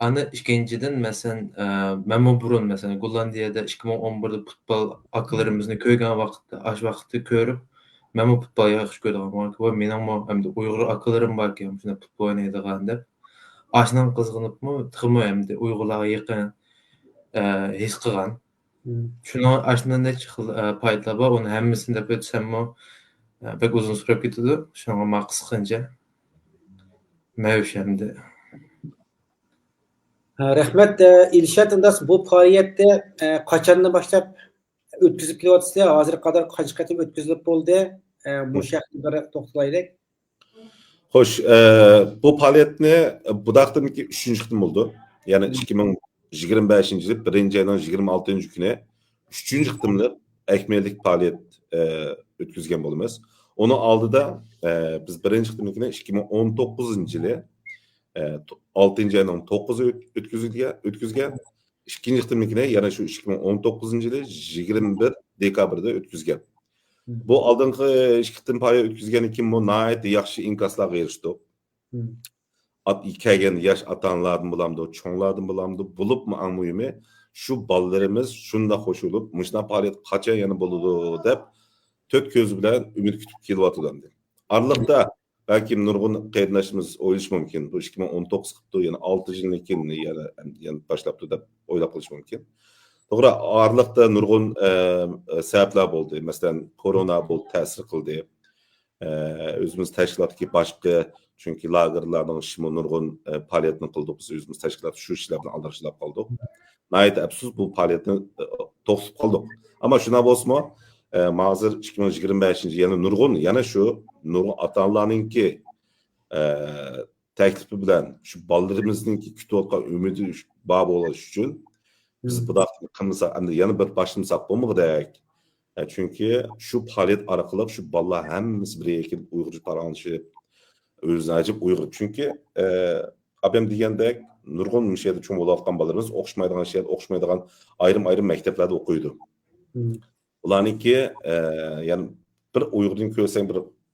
Ana ikkinchidan masalan men bu burun masalan Gollandiyada 2011'de futbol akıllarımızını ko'rgan vaqtda ash vaqtda ko'rib men bu futbol yaxshi ko'radigan va mening hamda Uyg'ur akıllarim bor ekan shuna futbol o'ynaydigan deb ashdan qizg'inibmi tixmi hamda Uyg'urlarga yaqin his qilgan. Shuni ashdan necha xil paytlar bor, uni hammasini deb o'tsammi pek uzun sürüp ketadi. Shunga men qisqancha mavshamda Rahmet İlşat Indas bu faaliyette kaçanını başlap ötküzüp kelyapsizlar. Hazır kadar kaç qatim ötküzülüp boldu. Bu şekilde bir to'xtalaylik. Xo'sh, bu faoliyatni bu daqtimiki 3-chi qitim bo'ldi. Ya'ni 2025-yil 1-oyning 26-kuni 3-chi qitimliq akmiylik faoliyat o'tkazgan bo'lamiz. Uni oldida biz 1-chi qitimlikni 2019-yili 6-oyning 9-i o'tkazgan. 2-chi qitimlikni yana shu 2019-yili 21 dekabrda o'tkazgan. Bu oldingi ikki qitim faoliyat o'tkazgandan keyin bu nihoyatda yaxshi inkoslarga erishdi. Kelgan yosh ota-onalardan bo'lamdi, cho'nglardan bo'lamdi, bo'libmi eng muhimi shu bolalarimiz shunda qo'shilib, mushuna faoliyat qachon yana bo'ladi deb to'rt ko'z bilan umid kutib kelyotgandi. Araliqda balki nurg'un qarindoshimiz o'ylashi mumkin. Bu 2019 qilibdi, yana 6 yildan keyin yana boshlabdi deb o'ylab qolish mumkin. To'g'ri, araliqda nurg'un sabablar bo'ldi. Masalan, korona bu ta'sir qildi. O'zimiz tashkilotdagi boshqa chunki lagerlarning ishimi nurg'un faoliyatni qildik. Biz o'zimiz tashkilot shu ishlar bilan aldirishib qoldik. Nihoyat afsus bu faoliyatni to'xtatib qoldik. Ammo shuna bo'lsa-mu, hozir 2025-yil yana nurg'un nurg'un ota-onalarningki taklifi bilan shu bolalarimizningki kutayotgan umidi bor bo'lish uchun biz bu daqni qilmasak, endi yana bir başlamasak bo'lmaydi. Chunki shu faoliyat orqali shu bolalar hammasi bir ekin Uyg'urcha paranlashib, o'zini ajib Uyg'ur. Chunki abim degandek nurg'un mishada cho'ng bo'layotgan bolalarimiz o'qishmaydigan shayda o'qishmaydigan ayrim maktablarda o'qiydi. Ularningki ya'ni bir Uyg'urni ko'rsang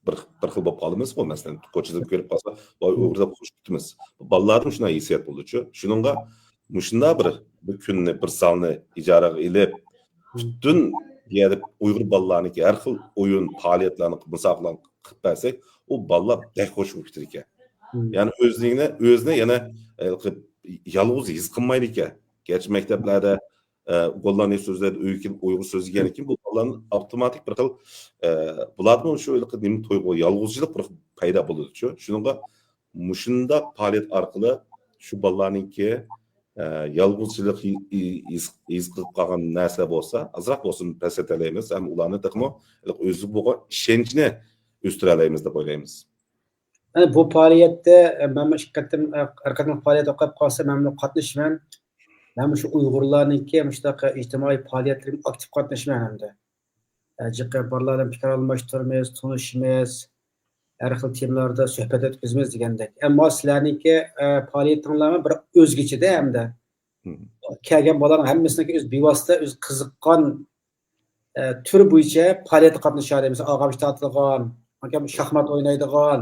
bir xil bo'lib qolamiz. Bu masalan ko'chada ko'rib qolsa, voy Uyg'urda qo'shib ketamiz. Bolalarning shunday hissiyat bo'ldi-chu. Shuningga mushunda bir kunni bir salni ijaraga ilib butun yerda Uyg'ur bolalarniki har xil o'yin faoliyatlarni musobaqalarni qilib bersak, u bolalar bek xush bo'lib ketar ekan. Ya'ni o'zini yana yolg'iz his qilmaydi ekan. Gerçi maktablarda Gollandiya so'zlarda Uyg'ur so'zi degan ekan, bu bolalarning avtomatik bir xil bularning shu nima to'yg'u yolg'izchilik bir paydo bo'ladi-chu. Shuningga mushunda faoliyat orqali shu bolalarningki yolg'izchilik his qilib qolgan narsa bo'lsa, azroq bo'lsin pasatalaymiz, ham ularni taqmo o'zi bo'lgan ishonchni o'stiralaymiz deb o'ylaymiz. Bu faaliyatda men shirkatim arqadan faaliyat o'qib qolsa, men qatnashman. Men shu Uyg'urlarningki mushtaq ijtimoiy faoliyatlarga aktiv qatnashman hamda. Jiqqa bolalar bilan fikr almashtiramiz, tanishamiz, har xil temalarda suhbat o'tkazamiz degandek. Ammo sizlarningki faoliyatinglarni bir o'zgacha-da hamda. Kelgan bolalarning hammasiniki o'z bevosita o'z qiziqqan tur bo'yicha faoliyatga qatnashadi. Masalan, og'amish tortilgan, akam shaxmat o'ynaydigan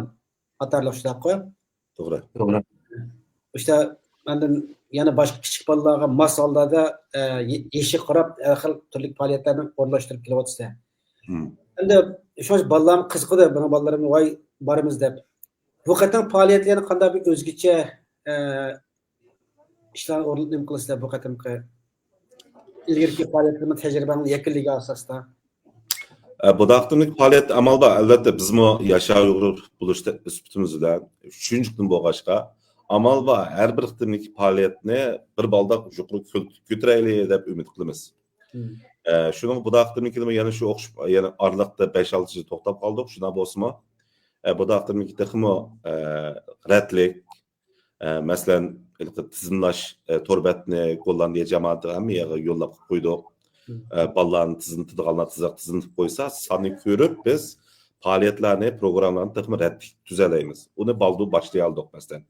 qatorliq shunaqa. To'g'ri. İşte mendan yana boshqa kichik bolalarga mos hollarda eshik qarab har xil turli faoliyatlarni o'rlashtirib kelyapsizlar. Endi shu bolalarni qiziqdi, buni bolalarim voy boramiz deb. Bu qatam faoliyatlarni qanday bir o'zgacha ishlarni o'rnatilib qilasizlar bu qatamqi ilgirki faoliyatlarni tajribaning yakunligi asosida. Bu daqtimlik faoliyat amalda albatta bizmi yashav Uyg'ur bo'lishda nisbatimiz bilan 3-chi bo'lg'ashqa amal va har bir qitimlik faoliyatni bir balda yuqori ko'taraylik deb umid qilamiz. Shuning bu daqtimlikni yana shu o'qish yana araliqda 5-6 yil to'xtab qoldik. Shuna bo'lsa-mu, bu daqtimlikda tixmi ratlik masalan tizimlash torbatni Gollandiya jamoati hamma yerga yo'llab qo'ydik. Bolalarni tizimlab qo'ysa, sonni ko'rib biz faoliyatlarni, programmalarni tixmi ratlik tuzalaymiz. Uni baldu boshlay oldik masalan.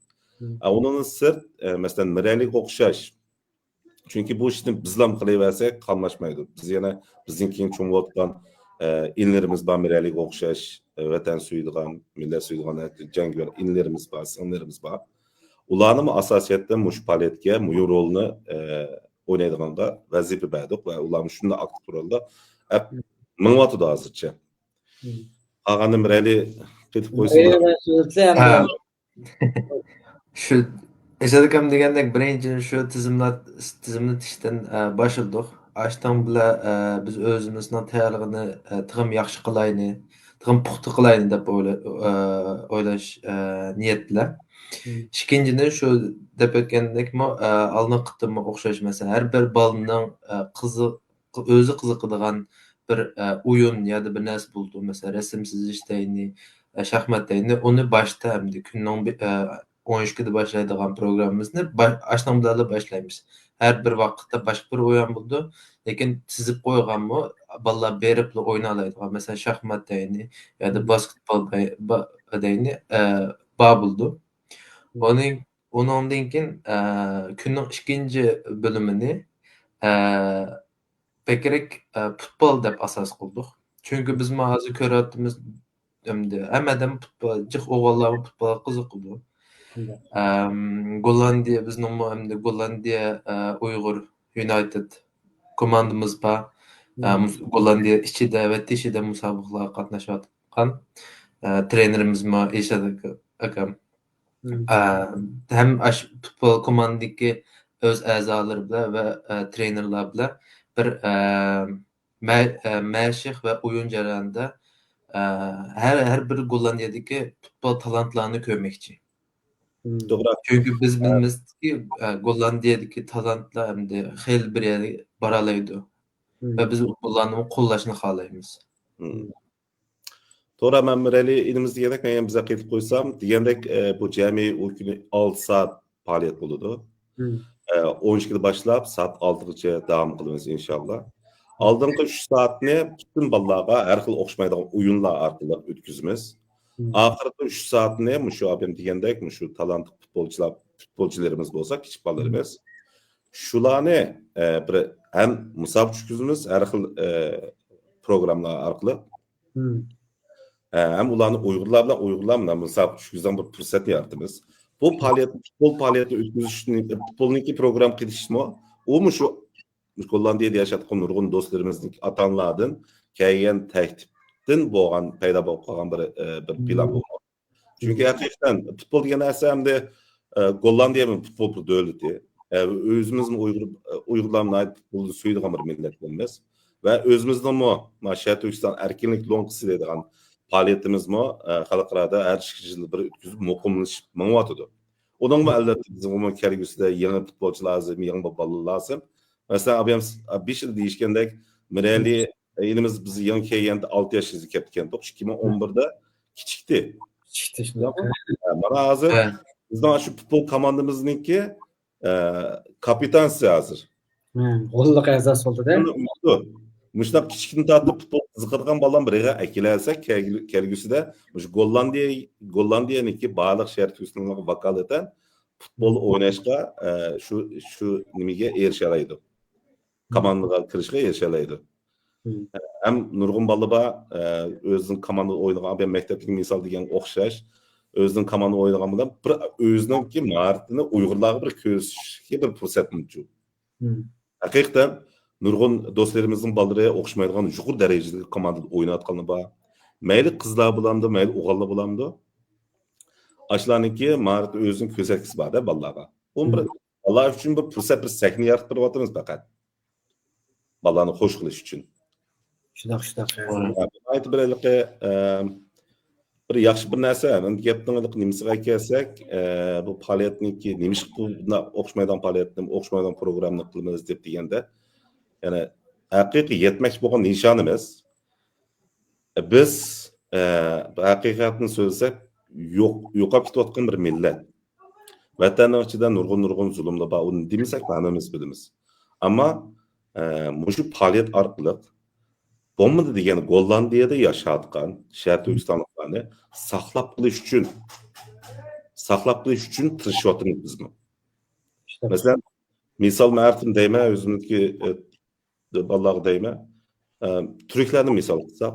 Onun sırt mesela miralik o'xshash. Chunki bu ishni bizlam qilaversak qamlashmaydi. Biz yana bizning cho'ng'otgan inlarimiz bor miralik o'xshash, vatan suydigan, millat suydigan jangovar inlarimiz bor, sinlarimiz bor. ularni asosiyatda mush faoliyatga muyu rolni o'ynaydiganda vazifa berdik va ularni shunda aktiv rolda mingyotidi hozircha. Qolganda Mirali ketib qo'ysin. Ha, Şu Esad akam degandek birinchi shu tizimlatishdan boshladik. Ashdan bila biz o'zimizni tayyorlig'ini tig'im yaxshi qilayni, tig'im puxta qilayni deb o'ylash niyat bilan. Ikkinchidan shu deb o'tgandek oldingi qitimga o'xshash masalan har bir bolaning o'zi qiziqadigan bir o'yin yoki bir narsa bo'ldi. Masalan rasm chizish deyni, shaxmat deyni, uni boshda hamda kunning 12'de başlaydigan programımızı aşdan bilan başlaymiz. Her bir vaqtda başqa bir o'yin bo'ldi, lekin chizib qo'yganmi, bolalar berib o'ynalaydigan. Masalan, shaxmat deyni yoki basketbol deyni bor bo'ldi. Ondan keyin kunning ikkinchi bo'limini bekrak futbol deb asos qildik. Chunki biz hozir ko'ryapmiz, hammadan futbol, jiq o'g'illar futbolga qiziqadi. Gollandiya bizning hamda Gollandiya Uyg'ur United komandamiz bor. Gollandiya ichida va teshida musobaqalarga qatnashayotgan trenerimiz Esad akam. Hem futbol komandadagi o'z a'zolari bilan va trenerlar bilan bir mashq va o'yin jarayonida her bir Gollandiyadagi futbol talantlarini ko'rmoqchi. To'g'ri. Çünkü biz bilmizki Gollandiyadagi talantlar hamda xeyli bir yerga bora oladi va biz ularni qo'llashni xohlaymiz. To'g'ri, men Mirali elimizda degandek, men ham bizga qaytib qo'ysam, degandek bu jami u kuni 6 soat faoliyat bo'ladi. 12'de boshlab soat 6gacha davom qilamiz inshaalloh. Oldingi 3 soatni butun bolalarga har xil o'xshamaydigan o'yinlar orqali o'tkazamiz. Oxirgi 3 soatni shu abim degandek, shu talantli futbolchilarimiz bo'lsa, kichik bolalarimiz, shularni bir ham musobaqa o'tkazamiz, har xil programmalar orqali. Hem ularni Uyg'urlar bilan musobaqa o'tkazgan bir fursat yaratamiz. Bu futbol faoliyatini o'tkazish uchun futbolniki program qilishmi? U shu Gollandiyada yashayotgan nurg'un do'stlarimizning ota-onalardan kelgan taklifdan bo'lgan paydo bo'lib qolgan bir plan bu. Chunki haqiqatan futbol degan narsa hamda Gollandiya futbol davlati, o'zimizning Uyg'urlarning futbolni suyadigan bir millatimiz va o'zimizning Shart Turkiston erkinlik lonkisi deydigan faoliyatimizmi xalqlarda har yil bir o'tkazib muqimlashib mingyotidi. Onun albatta bizim kelgusida yangi futbolchilar lazım, yangi bolalar lazım. Mesela abim 5 yil deyishgandek, Mirali elimiz biz yangi kelganda 6 yoshga ketgan. 2011'da kichikdi. Kichikdi shunday. Mana hozir bizning shu futbol komandamizningki kapitansi hozir. Qo'lliq a'zosi bo'ldi-da. Muştaq kichikni tortib futbol qiziqadigan bolalar biriga akilasa kelgusida shu Gollandiyaniki baliq Shart Turkistonga vakolatan futbol o'ynashga shu nimaga erisha oladi. Komandaga kirishga erisha oladi. Ham nurg'un bolalar o'zining komandada o'ynagan, ben maktabdagi misol degan o'xshash, o'zining komandada o'ynagan bilan bir o'zininki maharatini Uyg'urlarga bir ko'rsatishga bir fursat mavjud. Haqiqatan nurg'un do'stlarimizning bolalarga o'xshamaydigan yuqori darajadagi komandada o'ynayotgani bor. Mayli qizlar bo'lamdi, mayli o'g'illar bo'lamdi. Ashlarniki maharat o'zining ko'rsatgisi bor-da bolalarga. Allah uchun bir fursat, bir sahna yaratib beryapmiz faqat. Bolalarni xush qilish uchun. Shundoq. Aytib beraylik, bir yaxshi bir narsa, men gapning nimasiga kelsak, bu faoliyatniki nimish bunga o'xshamaydigan faoliyatni, o'xshamaydigan programni qilamiz deb deganda, ya'ni haqiqiy yetmoqchi bo'lgan nishonimiz biz haqiqatni so'zlasak yo'qolib ketayotgan bir millat. Vatanning ichida nurg'un zulmlar bor, uni demasak hammamiz bilamiz. Ammo shu faoliyat orqali bo'lmadi degan Gollandiyada yashayotgan Shart Turkistonliklarni saqlab qolish uchun tirishyapmiz bizmi? Masalan, misol ma'artim deyman, o'zimniki bolalar deyman. Turklarni misol qilsak,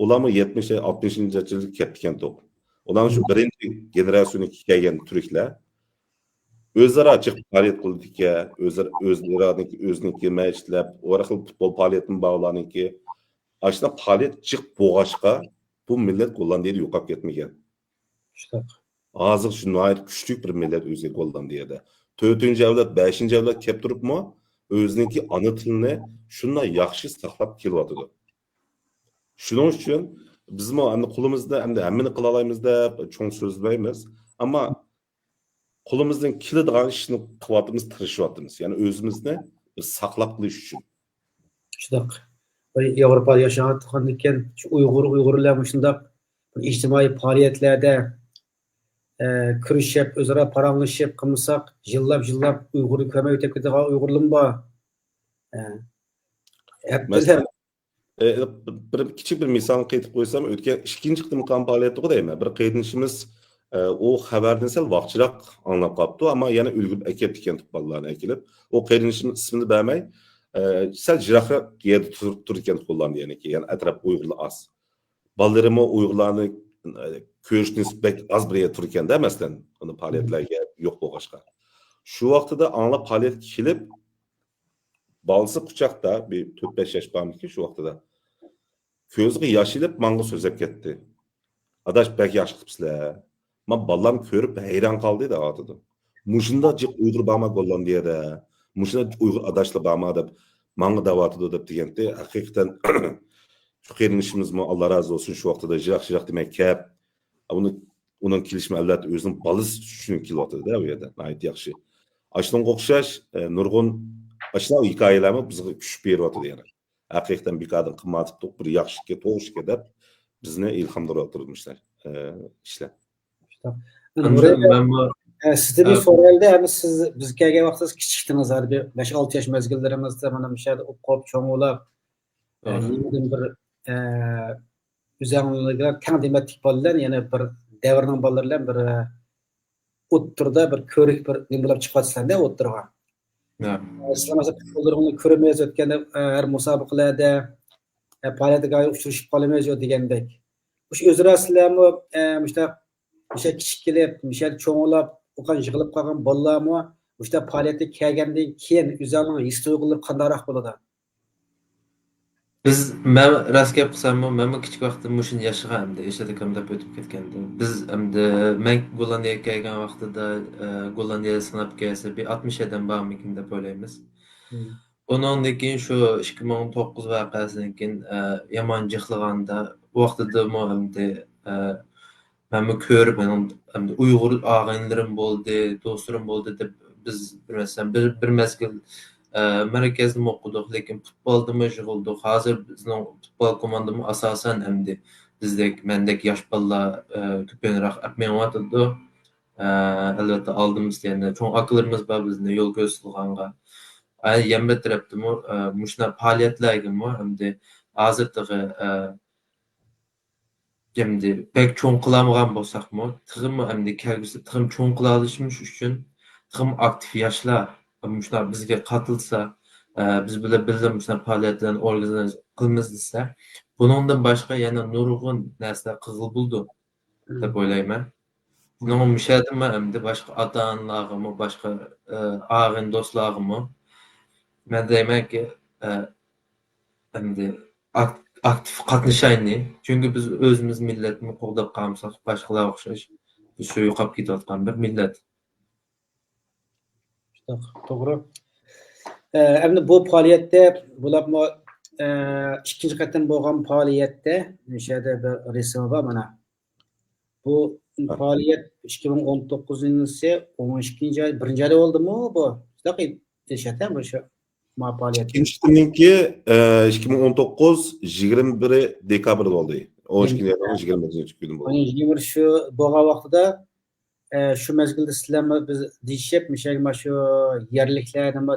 ularni 70-60-yilga kelib ketgan to'q. Ularning shu birinchi generatsiyasiga kelgan turklar o'zaro açıq fəaliyyət qıldıkə, özününki məşqləb, oraqlı futbol fəaliyyətini bağlanınki, aslında fəaliyyət çıx boğaşqa bu millət Gollandiyada yo'qab ketməgan. İşte. Hazır şu nəhayət küçlük bir millət özü Gollandiyada. 4-cü avlod, 5-ci avlod kep turubmu, özününki ana tilini şundan yaxşı saqlab kelyapti. Şunun üçün biz endi qo'limizda endi hammani qila olamiz deb cho'ng so'zlaymiz, ammo qo'limizdan keladigan ishni qilyapmiz, tirishyapmiz. Ya'ni o'zimizni saqlab qilish uchun. İşte. Avrupa'da yaşayotgandan şu Uyg'urlar shunday ijtimoiy faoliyatlerde kurashib, o'zaro paranglashib qilmasak, yillab Uyg'urni ko'may o'tib ketadigan Uyg'urlar bor. Bir kichik bir misol qaytib qo'ysam, o'tgan ikkinchi qitim kampaniyaga deyman. Bir qaydinishimiz o xabardan sal vaqtchiroq anglab qolibdi, ammo yana ulgib aketdi ekan futbollarni akilib. O qaydinishimiz ismini bermay, sal jiroqroq yerda turib ekan qo'llarni ya'ni atrof Uyg'urlar az. Bolalarimi Uyg'urlarni ko'rish nisbati az bir yerda turib ekanda, masalan, uni faoliyatlarga yo'q bo'lg'ashqa. Shu vaqtida anglab faoliyat kelib, balası quchoqda bir 4-5 yosh bormiki shu vaqtida. Ko'ziga yosh ilib, menga so'zlab ketdi. Adash bak yaxshi qilibsizlar. Men balalam ko'rib hayron qoldi dedi otidi. Mushunda jiq Uyg'ur borma Gollandiyada. Mushunda Uyg'ur adashlar borma deb menga davatidi deb deganda, haqiqatan shu qerinishimizmi Alloh razı olsun shu vaqtida jiq demak kep. Uning kelishmi albatta o'zining balasi uchun kelyapti-da u yerda. Ayt yaxshi. Ashunga o'xshash nurg'un Aşağı hikayelerimi bize kuch beryapti yani. Haqiqatan bekadın qimmatib bir yaxshiga to'g'rishga deb bizni ilhomlantirmişlar ishlar. Sizde bir so'raldi, yani siz biz kelgan vaqtingiz kichikdingiz, bir 5-6 yosh mezgillarimizda mana bu yerda o'qib cho'ng'ilab, bir uzanlilar tang dematlik bolalar, yana bir davrning bolalari bir o'ttirda bir ko'rik bir nima bo'lib chiqatsizlar-da o'ttirga. Sizlar futbollarni ko'rmaysiz o'tganda har musobaqalarda faoliyatga uchrashib qolmaysiz degandek. O'sha o'zaro sizlarmi o'sha kichik kelib, o'sha cho'ng'ilab, o'qan yig'ilib qolgan bolalarmi o'sha faoliyatga kelgandan keyin o'zlarining his tuyg'ulari qandayroq bo'ladi? Biz men rost gap qilsam, men kichik vaqtim mushun yashagandim, eshitdim deb o'tib ketgandi. Biz endi men Gollandiyaga kelgan vaqtida Gollandiya sinab kelsa bir 60 adam bormikin deb o'ylaymiz. Ondan keyin shu 2019 voqeasidan keyin yomon jixlaganda vaqtida endi men ko'rib, endi Uyg'ur og'aynilarim bo'ldi, do'stlarim bo'ldi deb biz bilmasam bir mezgil merkezde okuduğuk, lekin futbolda meşgulduk. Hazır bizning futbol komandamız asasen endi bizdek mendek yosh bolalar ko'proq apmayotdi. Albatta aldığımız yani çok akıllarımız var bizni yo'l ko'rsatilganga. Yembe tarafdimi mushuna faoliyatlarga endi hozirgi endi pek cho'ng qilamagan bo'lsakmi, tig'im endi kelgusi tig'im cho'ng qila olishimiz uchun tig'im aktiv yoshlar Müştər bizə qatılsa, biz bilə müştər fəaliyyətlərini organizasiya qılmız desə, bunundan başqa yəni nurgun nəslər qızıl buldu deyə oylayman. Bunun müşahidim əmdi başqa ata-analarımı, başqa ağın dostlarımı mən deyəm ki, əmdi aktiv qatnışayını. Çünki biz özümüz millətini qoğdab qalmışıq, başqalara oxşaş. Biz şu yoxab ketiyotgan bir millət. Doğru. Endi bu faaliyette bularmı ikinci qatim bo'lgan faaliyette o'shada bir resim var mana. Bu faaliyet 2019-yil 12-nji ay 1-nji ay bo'ldimi bu? Qanaqa yaşatan bu shu faaliyet? İkinci 2019 21 dekabrda oldu. 12-nji aydan 21-nji kun bo'ldi. 21 shu bo'lgan vaqtida şu mezgilde sizlerle biz dişip şu yerliklerine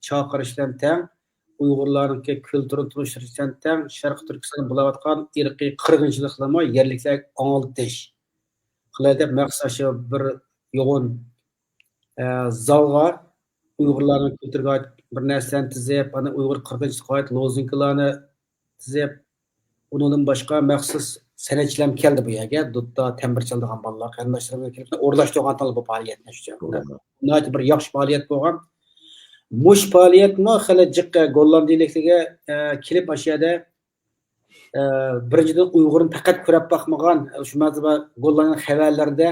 çağırıştan tem Uygurların ki kültürü turuşturuştan tem Şarkı Türkistan'ın bulavatkan irqi qırgınçılıklama yerlikler anıldı deş. Qılayda məqsad şu bir yoğun zalga Uygurların kültürü ait bir nəslen tizip, Uygur qırgınçılığı ait lozunkalarını tizip, onun başka məqsız Senetçilerim keldi bu yerga. Dutta tembir çaldıgan balalar, qarindoshlarım kelip o'rlashtirgan bu faoliyatni shu. Bunday bir yaxshi faoliyat bo'lgan. Mush faoliyatmi hali jiqqa gollandiyaliklarga kelib o'sha yerda birinchidan Uyg'urni faqat ko'rib boqmagan, shu mazba gollangan xabarlarda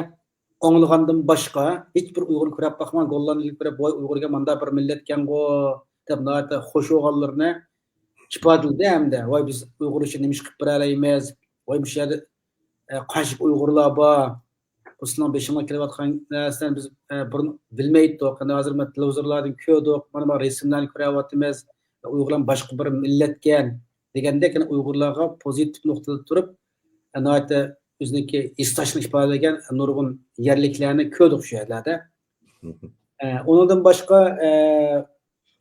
anglagandan boshqa hech bir Uyg'urni ko'rib boqmagan gollandiyalik ko'rib voy Uyg'urga manda bir millat ekan-go deb nata xush bo'lganlarni ifodaladi hamda voy biz Uyg'ur uchun nima ish qilib beralaymiz, voy bu yerda qancha Uyg'urlar bor, Ruslan beşime kelayotgan narsalarni biz burun bilmaydik. Hozir men televizorlardan ko'rdik, mana bu resimlarni ko'ryapmiz. Uyg'urlar boshqa bir millatgan degandek Uyg'urlarga pozitiv nuqtada turib, anoyatda o'ziniki istashni ifodalagan nurg'un yerliklarni ko'rdik shu yerlarda. Undan boshqa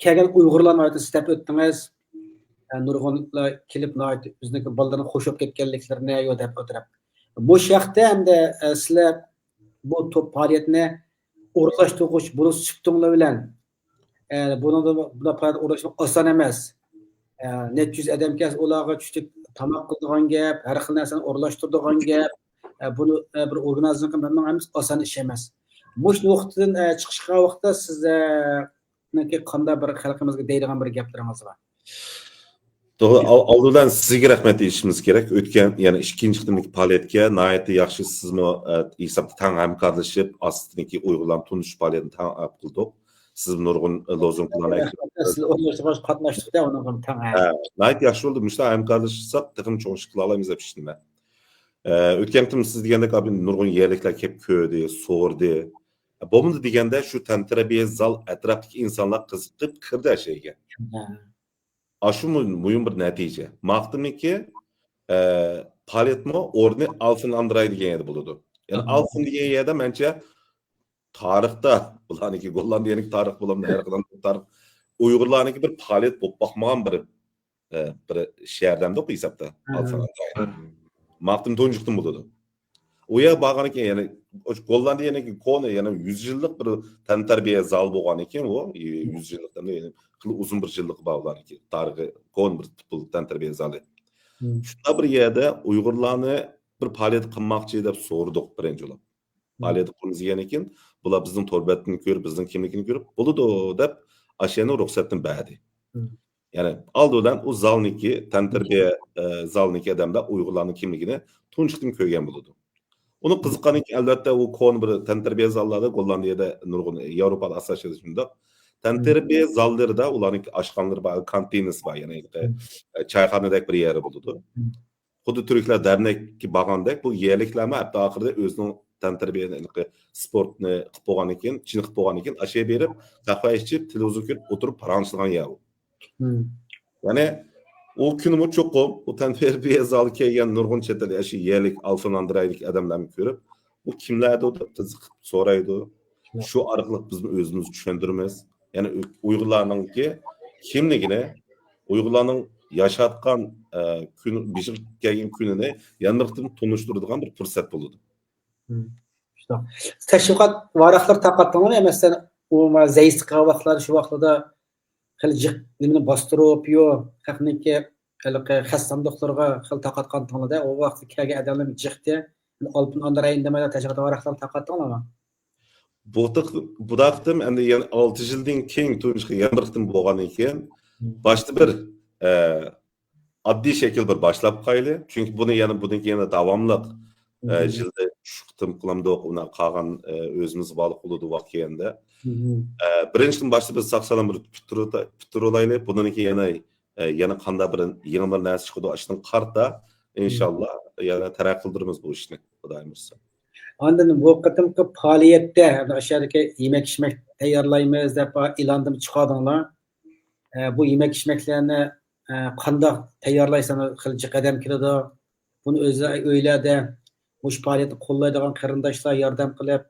kelgan Uyg'urlarni aytib step o'tdingiz. Nurg'unlar kelib anoyat o'ziniki bolalarni qo'shib ketganliklarini yo deb o'tirib. Bu şahta hamda sizlar bu top faoliyatini o'rlashtirg'ich buni süptunglar bilan buni faoliyat o'rlashtirmoq oson emas. Net yüz adam kes ularga tushdik tamoq qildigan gap, har xil narsani o'rlashtirdigan gap, buni bir organizatsiya qilmoq ham oson ish emas. Bu nuqtadan chiqishga vaqtda sizlarniki qanday bir xalqimizga deydigan bir gaplaringiz bor? Doğru, aldıdan sizge rahmet deyishimiz kerak. O'tgan, ya'ni ikkinchi qismdagi faoliyatga nihoyatda yaxshi sizmi hisobda tang hamkorlashib, astidagi Uyg'urlarni tunish faoliyatini tang qildik. Siz nurg'un lozunglarni qatnashdik-da, uni tang. Nihoyat yaxshi bo'ldi. Mushta hamkorlashsak, taqim cho'ng ish qila olamiz deb ishlayman. O'tgan kun siz degandek abi nurg'un yerliklar kelib ko'rdi, so'rdi. Bo'lmadi deganda shu tantarabiya zal atrofdagi insonlar qiziqib kirdi shayga. Aşı mühim bir netice. Maqtimiki faoliyatmi o'rni Alfin Andray degan yerda bo'ladi. Ya'ni Alfin degan yerda mencha tarixda bularniki Gollandiyaning tarix bo'lamda har qanday tarix Uyg'urlarniki bir faoliyat bo'lib boqmagan bir shahardan deb hisobda Alfin Andray. Maqtim tunjiqdan bo'ladi. U yer borgan ekan, ya'ni Gollandiyaniki koni, ya'ni 100 yillik bir tantarbiya zal bo'lgan ekan, u 100 yillikdan ya'ni uzun bir yıllık bağlanıki tarihi kon bir futbol tantarbiya zali. Şunda bir yerde Uyg'urlarni bir faoliyat qilmoqchi deb so'rdik birinchi bo'lib. Faoliyat qilgan ekan, bular bizning torbatini ko'rib, bizning kimligini ko'rib, bo'ladi deb ashani ruxsatni berdi. Ya'ni aldidan u zalniki tantarbiya zalniki odamlar Uyg'urlarning kimligini tunchiqdan ko'rgan bo'ladi. Uni qiziqqaniki albatta u kon bir tantarbiya zallarda Gollandiyada nurg'un Yevropada asosida shunda tantarbiya zallarida ularning oshxonalar bor, konteyner bor, ya'ni choyxonadek bir yeri bo'ladi. Xuddi turklar dernekka borgandek bu yerliklarni hatto oxirida o'zining tantarbiya sportni qilib bo'lgan ekan, chini qilib bo'lgan ekan, asha berib, qahva ichib, televizor ko'rib o'tirib paranchilagan yer u. Ya'ni u kunimi cho'qim, u tantarbiya zali kelgan nurg'un chetda shu yerlik Alfin Andraylik odamlarni ko'rib, u kimlardir deb qiziqib so'raydi. Shu orqali bizni o'zimiz tushuntiramiz. Yani Uyg'urlarningki kimligini, Uyg'urlarning yashayotgan kun, bishib kelgan kunini yanırtib tunishtiradigan bir fursat bo'ladi. İşte tashviqot varaqlar taqatdingmi? Masalan, u zaysqa vaqtlar shu vaqtda qiljik nimani bostirib yo, haqniki xastanliqlarga xil taqatqandinglarda o vaqtda kelgan odamlar jiqdi, Alpin Andrayin demada tashviqot varaqlar taqatdingmi? Bu daqtim endi yani 6 yildan keyin tunishga yanırtib bo'lgan ekan, boshda bir oddiy shakl bir boshlab qo'ydi. Chunki buni yana davomliq yilda shuqtim qilamdiq, uni qolgan o'zimiz bog'liq bo'ladi vaqtida. Birinchidan boshda biz saqsalam bir putur olaylik, buniki yana qanday bir yangi bir narsa chiqadi, ashdan qarta inshaalloh yana taraq qildiramiz bu ishni, xudoyim bilsin. Ondan bu qatımki faoliyatda aşağıdaki yemek içmek tayyorlaymiz deb e'londan chiqardinglar. Bu yemek içmeklerini qanday tayyorlaysan qilchi qadam keladi. Buni o'zi o'yladi. Bu faoliyatni qo'llaydigan qarindoshlar yordam qilib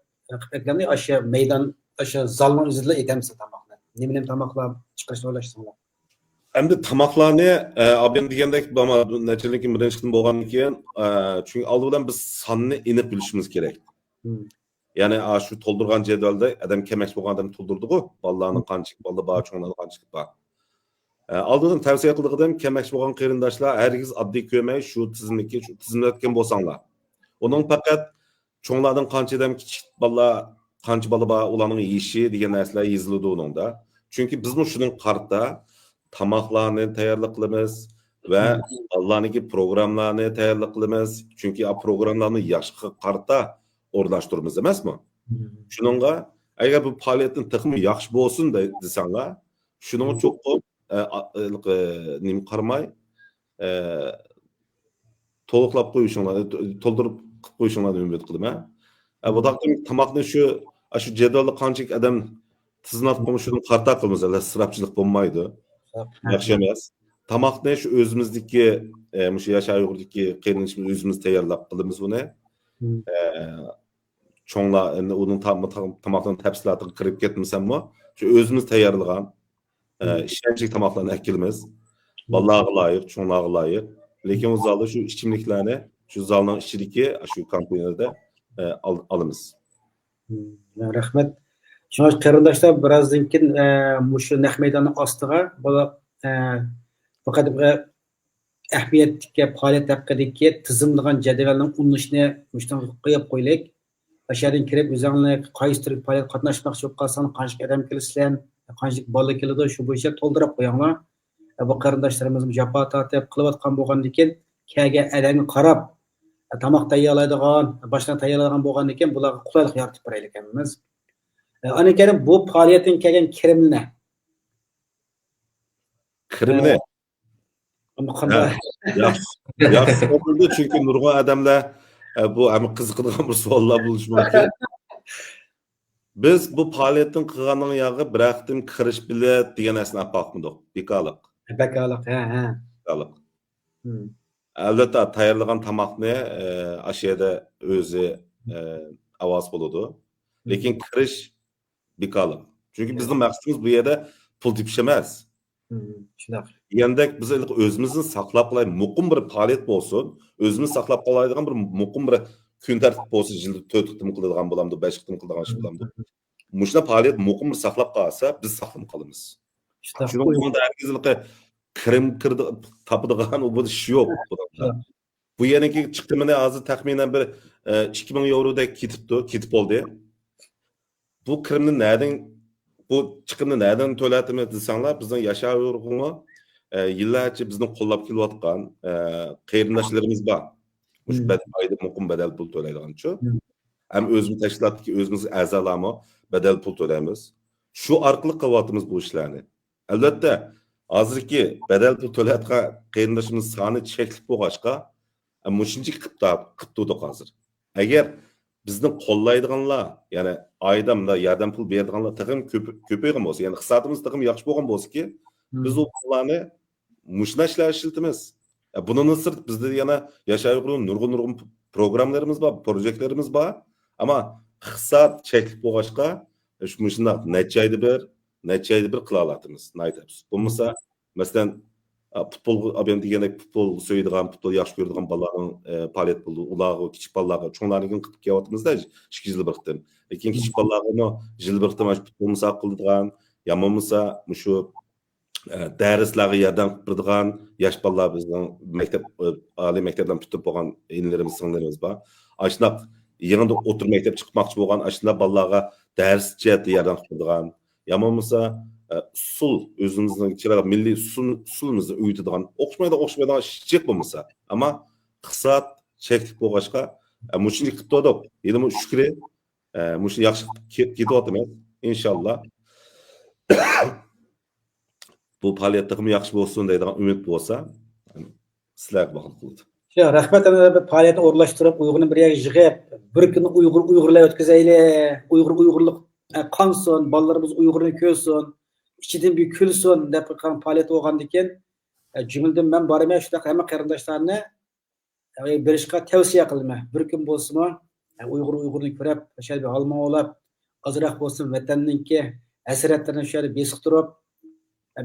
qilganlar aşağı maydon aşağı zalning o'zida aytamiz tamoqlar. Nima tamoqlar chiqarishni o'ylashdilar. Endi tamoqlarni abim degandek bama nechilikni birinchidan bo'lgan ekan, chunki oldidan biz sonni aniq bilishimiz kerak. Ya'ni shu to'ldirgan jadvalda adam kemak bo'lgan odam to'ldirdi-ku, bolalarning qancha bola bor, cho'nglarning qancha bor. Aldıdan tavsiye qildiqdim, kelmoqchi bo'lgan qarindoshlar, hargiz oddiy ko'rmay shu tizimlatgan bo'lsanglar. Onun faqat cho'nglardan qancha adam kichik bolalar, qancha bola bor, ularning yeshi degan narsalar yoziladi uningda. Chunki biz shuning qarta tamoqlarni tayyorlab qilamiz va Allohniki programmalarni tayyorlab qilamiz. Chunki bu programmalarni yoshga qarta o'rnashtiramiz emasmi? Shuningga agar bu faoliyatning texmi yaxshi bo'lsin desanglar, shuning uchun nim qarmay to'liqlab qo'yishinglarni, to'ldirib qo'yishinglarni umid qilaman. Bu taqdim tamoqni shu jadvalda qancha odam tizimlab qo'yishini qarta qilamiz, isrofchilik bo'lmaydi. Yaxshi emas. Tamoqni shu o'zimizniki, shu Yashar Uyg'urdagi qirinishimiz o'zimiz tayyorlab qilamiz buni. Cho'nglar endi uning tamoqning tafsilotiga kirib ketmasammi, shu o'zimiz tayyorlagan ishonchli tamoqlarni akilamiz. Bolalarga loyiq, cho'nglarga loyiq. Lekin o zalda shu ichimliklarni shu zalning ichidagi shu konteynerda olamiz. Rahmat. Shunga qarindoshlar birozdan keyin shu naq maydonning ostiga bola faqat ahamiyatli faoliyat haqidagi tizimlagan jadvalning unishni mushtan qo'yib qo'ylik. Aşağıdan kirib o'zingni qaysi tür faoliyat qatnashmoqchi bo'lib qolsang, qancha odam kelsa, qancha bola keladi, shu bo'yicha to'ldirib qo'yinglar. Bu qarindoshlarimiz jafo tortib qilayotgan bo'lgandan keyin kelgan odamga qarab tomoq tayyorlaydigan, boshqa tayyorlagan bo'lgandan keyin bularga qulaylik yaratib beraylik ekanmiz. Ana keyin bu faoliyatdan kelgan kirimni yaxshi bo'ldi, chunki nurg'un odamlar bu ham qiziqadigan bir savollar bo'lishi mumkin. Biz bu faoliyatning qilganning yog'i bir haqtim kirish bilet degan narsani olib boqmadik. Bekaliq. Bekaliq. Albatta tayyorlagan tamoqni shu yerda o'zi ovoz bo'ladi. Lekin kirish bekaliq. Chunki bizning maqsadimiz bu yerda pul tepish emas. Shunday. Yandek biz o'zimizni saqlab qolay, muqim bir faoliyat bo'lsin, o'zimiz saqlab qolaydigan bir muqim bir kun tartib bo'lsin, yilda 4 qitim qiladigan bo'lamdi, 5 qitim qiladigan ish bo'lamdi. Mushuna faoliyat muqim bir saqlab qolsa, biz saqlanib qolamiz. Shuning uchun hargizliqi kirim kirdi topadigan u ish yo'q. Bu yaniki chiqimini hozir taxminan bir 2000 yevrodek ketib oldi. Bu kirimni nereden bu chiqimni nereden to'latimiz desanglar, bizning Yashar Uyg'urni yillarcha bizni qo'llab kelayotgan qarindoshlarimiz bor. Shu ayda muqim badal pul to'laydiganchi. Ham o'zimiz tashkilotdagi o'zimiz a'zolarmi badal pul to'laymiz. Shu orqali qilyapmiz bu ishlarni. Albatta, hozirgi badal pul to'layotgan qarindoshimiz soni cheklik bo'lg'achqa, mushuncha qilib hozir. Agar bizni qo'llaydiganlar, ya'ni oydamda yordam pul beradiganlar taqim ko'paygan bo'lsa, ya'ni iqtisodimiz taqim yaxshi bo'lgan bo'lsa-ki, biz u pullarni mushuna ishlar ishlatamiz. Bundan sirt bizda yana Yashar Uyg'urning nurg'un programmalarimiz bor, proyektlarimiz bor, ammo iqtisod cheklik bo'lg'achqa, mushuna necha oyda bir qila olamiz, aytamiz. Bo'lmasa, masalan, futbol abem degandek futbol so'yadigan, futbol yaxshi ko'radigan bolalarning faoliyat bo'ldi. Ularga, kichik bolalarga, cho'nglarga qilib kelyapmizda 2 yil birdan. Lekin kichik bolalarga yil birdan futbol musobaqa qiladigan, yamonmasa shu darslarga yordam qiladigan yosh bolalar bizning maktab, oliy maktabdan bitirib bo'lgan inlarimiz, singlarimiz bor. Ashunaq yangi o'tir maktab chiqmoqchi bo'lgan ashunday bolalarga dars jihatda yordam qiladigan, yamonmasa usul o'zimizning ichida milliy usulimizni uyutadigan, o'xshamaydigan chek bo'lmasa, ammo iqtisod cheklik bo'lg'achqa mushuni qilib turdik. Endi shukri, mushuni yaxshi ketyapmiz inshaalloh. Bu faoliyatlarimiz yaxshi bo'lsin deydigan umid bo'lsa, sizlarga bog'liq bo'ladi. Rahmat, faoliyatni o'rlashtirib, Uyg'urni bir yerga yig'ib, bir kun Uyg'urlar o'tkazaylik, Uyg'urlik qonsin, bolalarimiz Uyg'urni ko'rsin, ichidan bir kulsin deb qilgan faoliyat bo'lgandan keyin jumladan men boraman shunaqa hamma qarindoshlarni berishga tavsiya qilaman. Bir kun bo'lsinmi, Uyg'urni ko'rib, o'sha bir olma olib, ozroq bo'lsin vatanninki hasratlarini shu yerda besiq turib,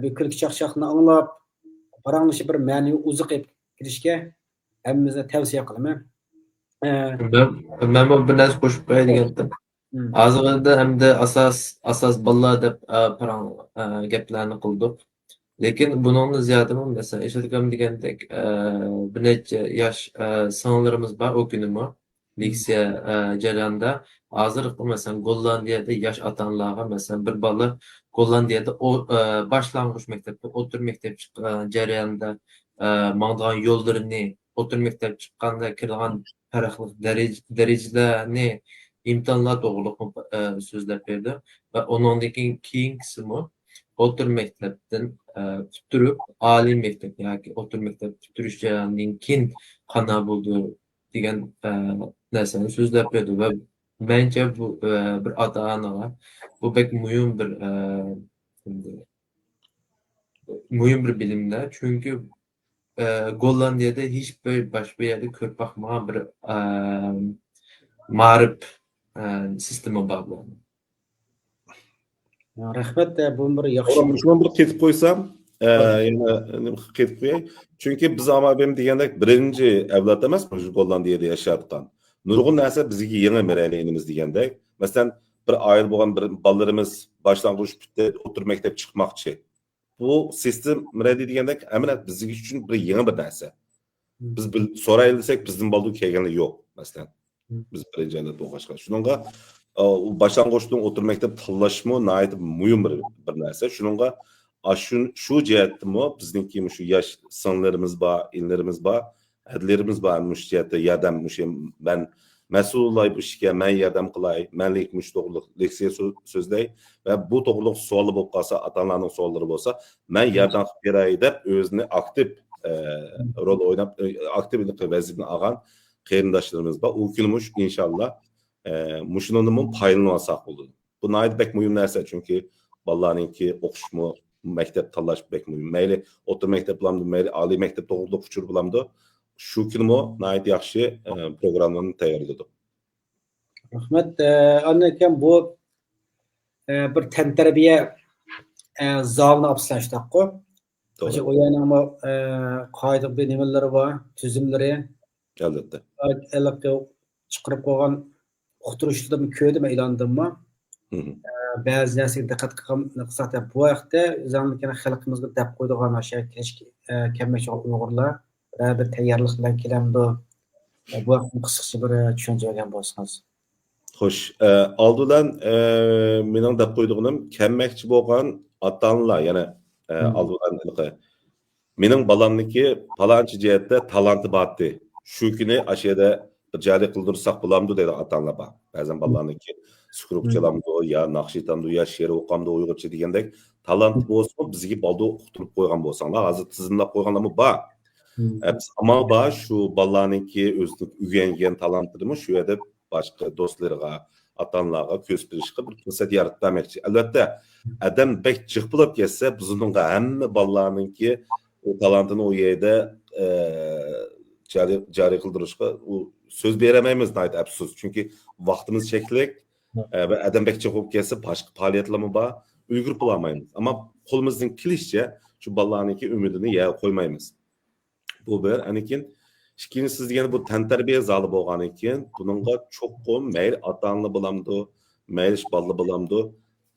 bir kulki chaqchaqni anglab, paranglashib bir ma'naviy uzuq kirishga hammamizga tavsiya qilaman. Ben bu bir narsa qo'shib qo'yay degandim. Hozirda hamda asos bolalar deb parang gaplarni qildik. Lekin bunun ziyadimi mesela işletkem degandek bir neçe yaş sınırlarımız var o günümü. Leksiya jarayonida hozir mesela Gollandiyada yosh ota-onalarga mesela bir bola Gollandiyada o boshlang'ich maktabda o'tir maktab jarayonida mang'an yo'llarini o'tir maktab chiqqanda kirgan farqli darajalarni imtihonlar to'g'riliq so'zlab berdi va undan keyinkisimi o'tir maktabdan puturib oliy maktab yoki o'tir maktab puturish jarayonidan keyin qanday bo'ldi degan narsani so'zlab berdi va menimcha bu bir ota-onaga bu bek muhim bir bilimler. Çünkü Gollandiyada hech bir boshqa yerda ko'rib boqmagan bir ma'rif sistemi bor bu. Rahmat, bu bir yaxshi. Oğlum şunu bir ketip koysam, yani ketip koyay. Çünkü biz ama benim degandek birinci evlat emas bu Gollandiyada yaşayotgan. Nurg'un narsa bizga yangi meraleyimiz degandek. Masalan, bir ayıl bo'lgan bir balalarimiz boshlang'ich o'tir maktab chiqmoqchi. Bu sistem meraley degandek amaliyot bizga uchun bir yangi bir narsa. Biz so'raylik desak bizning baldu kelgani yo'q, masalan. Biz birinci evlat bo'lg'achqa. Shuningga boshlang'ich o'tir maktab tanlashmi nihoyat muhim bir narsa. Shuningga shu jihatdimi bizningki shu yosh sonlarimiz bor, inlarimiz bor, adlarimiz bor, shu jihatda yordam ben mas'ullar bu ishga men yordam qilay, menlik to'g'riliq leksiya so'zlay va bu to'g'riliq savol bo'lib qolsa, ota-onalarning savollari bo'lsa, men yordam qilib beray deb o'zini aktiv rol o'ynab, aktivlik vazifasini olgan qarindoshlarimiz bor. U kunimiz inshaalloh muşununun payını alsak olur. Bu nayet bek mühim narsa çünkü balalarınki okuşmu, mektep talaş bek mühim. Meyli otur mektep bulamdı, meyli ali mektep doğruluk uçur bulamdı. Şu günümü nayet yaxşı programlarını tayarladı. Rahmat, anlakan bu bir tantarbiya zalini apslashdiq-ku. Doğru. O yana ama qoida bir nimaları var, tüzümleri. Elbette. Elbette chiqarib qo'ygan uqtirishlarni ko'rdim, aylandimmi? Ba'zi narsaga diqqat qilsak bu vaqtda o'zimizga xalqimizga deb qo'ydigan o'sha kelmoqchi Uyg'urlar bir tayyorlik bilan kelamdi. Bu vaqtni qisqacha bir tushuncha olgan bo'lsangiz. Xo'sh, oldidan mening deb qo'ydig'im kelmoqchi bo'lgan ota-onalar, ya'ni oldidan mening balamniki palonchi jihatda talanti bordi. Shu kuni ashada bir jari qildirsak bo'lamdi deydi ota-onalar bor. Ba'zan balalarniki sukurup çalamdı ya naqshitandı ya she'r o'qamdi uyg'urcha degandek talant bo'lsa bizga balda o'qitib qo'ygan bo'lsanglar hozir tizimlab qo'yganlarmi bor. Ama bor shu balalarniki o'zining uyg'ongan talantini shu yerda boshqa do'stlariga, ota-onalarga ko'z berishga bir fursat yaratmoqchi. Albatta, adam bek jiq bo'lib kelsa, bizning hamma balalarniki o talantini o yerda jari qildirishga söz beremeymiz nayet absuz. Çünkü vaktimiz çeklik ve adam bekçi olup gelse başka faaliyetlerimi var. Uygur bulamayız. Ama kolumuzdan kilişçe şu ballarınki ümidini yer koymayız. Bu bir. Anikin ikinci siz yani bu tenterbiye zalı boğan iken bununla çok kom meyil atanlı bulamdı, meyil ballı bulamdı.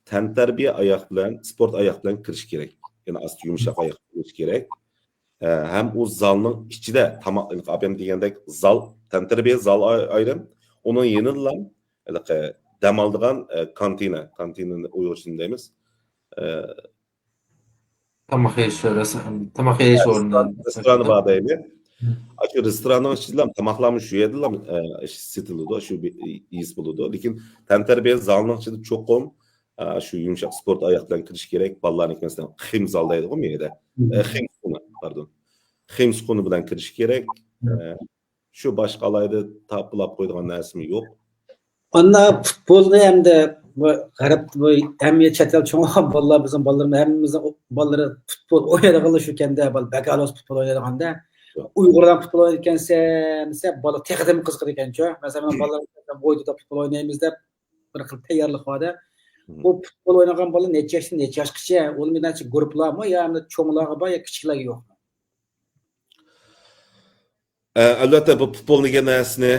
Tenterbiye ayak bilen, sport ayak bilen kiriş gerek. Yani az yumuşak ayak kiriş gerek. Hem o zalның içinde tamam abim degandek zal tantarbiya zal ayrım onun yenilan dam aldığan kantinini uyg'urchasini deymiz. Tamak yeyish o'rni. Restoranı var deyli. Açı restoranın içinde tamaklarımı şu yediler sitildi şu iz buldu. Lakin tantarbiya zalның içinde çok kom şu yumuşak sport ayaklarına kiriş gerek. Ballarning mesela xim zaldaydı o meyde. Xim pardon. Xim sukunu bilan kirish kerak. Shu boshqa alayda tapilab qo'ydigan narsami yo'q. Anna futbolni hamda bu g'arb bu hamma chet el cho'ng bolalar bizning bolalarimiz hammamizning bolalari futbol o'ynaydigan shu kanda bakalos futbol o'ynaydiganda Uyg'urlar futbol o'ynayotgansa desa bola texdim qiziqar ekan-ku. Masalan bolalar bo'yda futbol o'ynaymiz deb bir xil tayyorlik borda. Bu futbol o'ynagan bola necha yoshgacha, ular necha guruhlarmi yo cho'nglarga bor yo kichiklarga yo'q? Albatta bu futbol degan narsani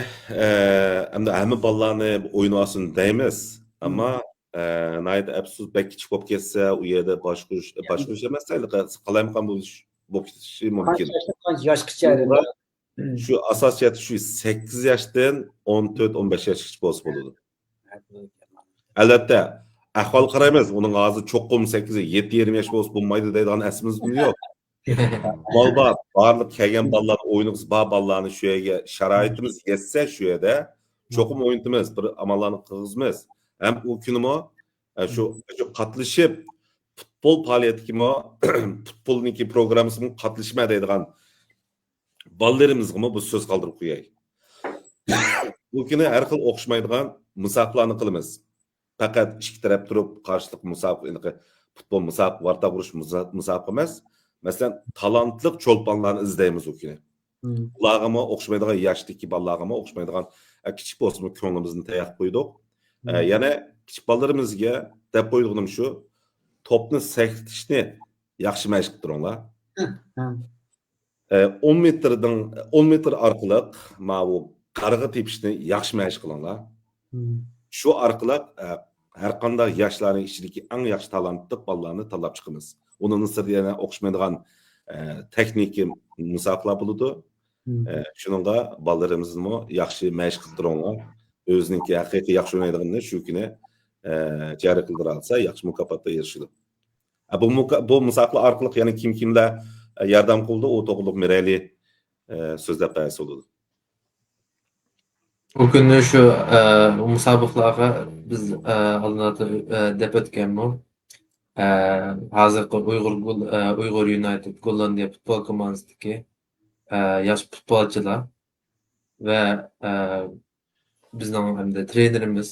hamma bolalarni o'ynasın deymiz. Ama nayda absuz bek kichik bo'lib ketsa, u yerda boshqurish emas, qalamqon bo'lishi mumkin. Qancha yoshgacha Şu asosiyati shu 8 yoshdan 14-15 yoshgacha bo'lsa bo'ladi. Albatta, ahvol qaraymiz. Uning hozir cho'qqim 8, 7-20 yosh bo'lsa bo'lmaydi deydigan aslimiz yo'q. Balbar, barliq kelgan bolalar o'yinimiz bor bolalarni shu yerga sharoitimiz yetsa shu yerda cho'qim o'yinimiz, bir amallarni qilg'izmiz. Ham u kunimi shu qatnashib futbol faoliyatiga futbolniki programmasiga qatnashma deydigan bolalarımızga bu söz qoldirib qo'yay. Bu kuni har xil o'xshamaydigan musobaqalarni qilamiz. Faqat ikki taraf turib qarshilik musobaqa, futbol musobaqa, varta urush musobaqa emas. Masalan, talantli cho'lponlarni izlaymiz u kuni. Ularga o'xshamaydigan yoshdagi bolalarga o'xshamaydigan kichik bo'lsa ko'nglimizni tayaq qo'ydik. Yana kichik bolalarimizga deb qo'yganim shu, to'pni sektirishni yaxshi mashq qilib turinglar. 10 metr orqali bu qarg'a tepishni yaxshi mashq qilinglar. Shu orqali har qanday yoshlarning ichidagi eng yaxshi talantli bolalarni tanlab chiqamiz. Uni nisbatan yana o'xshamaydigan texnik musobaqalar bo'ladi. Shuningga bolalarimizni yaxshi mashq qilib turinglar. O'ziniki haqiqiy yaxshi o'ynaydiganini shu kuni jari qildira olsa, yaxshi mukofotga erishadi. Bu musobaqalar orqali yana kimlar yordam qildi, o to'g'riliq Mirali so'zlab bersa bo'ladi. Bu kunni shu musobaqalarga biz oldinda deb o'tganmiz. Hozirgi Uyg'ur United Gollandiya futbol komandasidagi yosh futbolchilar va bizning hamda trenerimiz,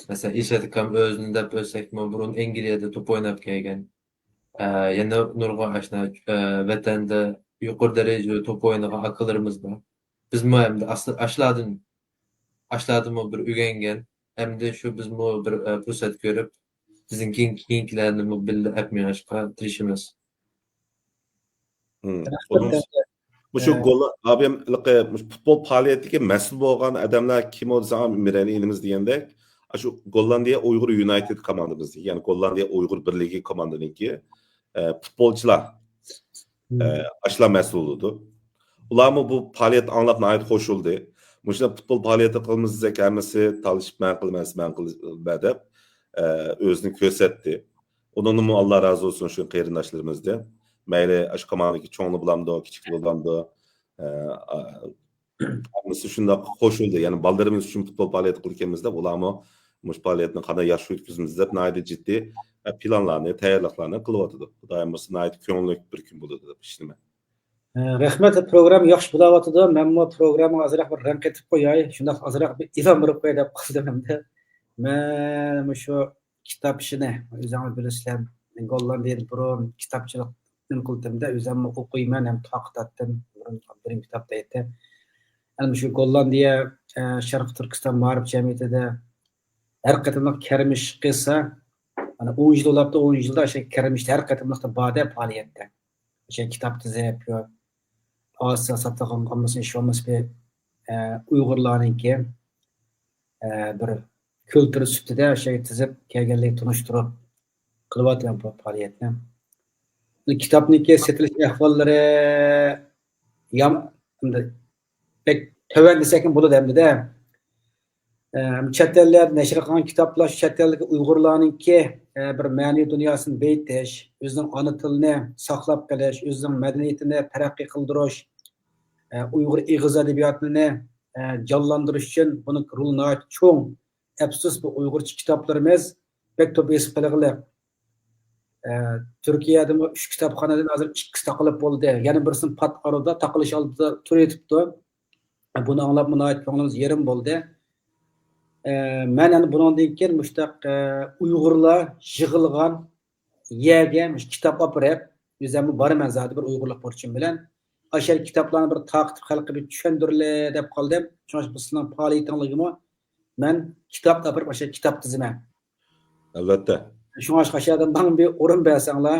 masalan, Ishad Kam o'zini deb o'tsakmi, burun Angliyada to'p o'ynab kelgan. Yana nurg'a ashna vatanda yuqori darajada to'p o'ynagan akalarimiz bor. Biz hamda ashladimi bir o'rgangan, hamda shu biz bir fursat ko'rib, bizning keyingilarni birga apmashqa tirishimiz. Bu shu gol abim futbol faoliyatiga mas'ul bo'lgan odamlar kim bo'lsa Mirali inimiz degandek, shu Gollandiya Uyg'ur United komandamiz, ya'ni Gollandiya Uyg'ur birligi komandaniki futbolchilar ashla mas'ul bo'ldi. Ularmi bu faoliyat anglab nayt qo'shildi. Mushuna futbol faoliyati qilmizsak hammasi talishib man qilma deb o'zini ko'rsatdi. Undan Alloh razı olsun shu qarindoshlarimizni. Mayli ash komandagi cho'ngli bilamdi, kichik bilamdi. Hammasi shunda qo'shildi. Ya'ni bolalarimiz uchun futbol faoliyati qilganimizda ularmi mush faoliyatni qanday yaxshi o'tkazamiz deb naydi jiddiy planlarni, tayyorliklarni qilyapti. Xudoyim bo'lsa naydi ko'ngilli bir kun bo'ladi deb ishlamayman. Rahmat, program yaxshi bo'layotdi. Men bu programga azroq bir rang ketib qo'yay. Shunda azroq bir ilhom berib qo'yay deb qildim-da. Men shu kitob ishini o'zim bilasizlar, men Gollandiya burun kitobchilik qildimda, o'zim o'qiyman, ham taqtatdim. Birinchi kitobda aytdi. Ana shu Gollandiya Sharq Turkiston ma'rif jamiyatida har qatimliq karmish qilsa, ana 10 yil bo'libdi, 10 yilda o'sha karmishda har qatimliqda bada faoliyatda. O'sha kitob tizib yo'q. Osiyo satag'on qolmasin, shu emas bir Uyg'urlarningki bir kültür üstüde şey tizip kelganlik tunuşturup qilyapman bu faoliyatni. Kitobniki setilish ahvollari pek töven desek bo'ladi hamda chet ellar nashr qilgan kitoblar chet eldagi Uyg'urlarningki bir ma'niy dunyosini beytish, o'zining ona tilini saqlab qolish, o'zining madaniyatini taraqqiy qildirish, Uyg'ur ig'iz adabiyotini jonlantirish uchun buni rolini cho'ng. Afsus bu Uyg'urcha kitoblarimiz pek to'p esib qilinglar. Turkiyada 3 kitobxonadan hozir 2 taqilib bo'ldi. Yana birisini pat arada taqilish oldida tur etibdi. Buni anglab munoyat ko'nglimiz yerim bo'ldi. Men endi bundan keyin mushtaq Uyg'urlar yig'ilgan yerga kitob olib berib, o'zim boraman zodi bir Uyg'urlik burchim bilan. O'sha kitoblarni bir taqib xalqqa bir tushundirile deb qoldim. Chunki bizning faoliyatingligimi men kitob topib o'sha kitob tiziman. Albatta. Shunga qashqadan bana bir o'rin bersanglar.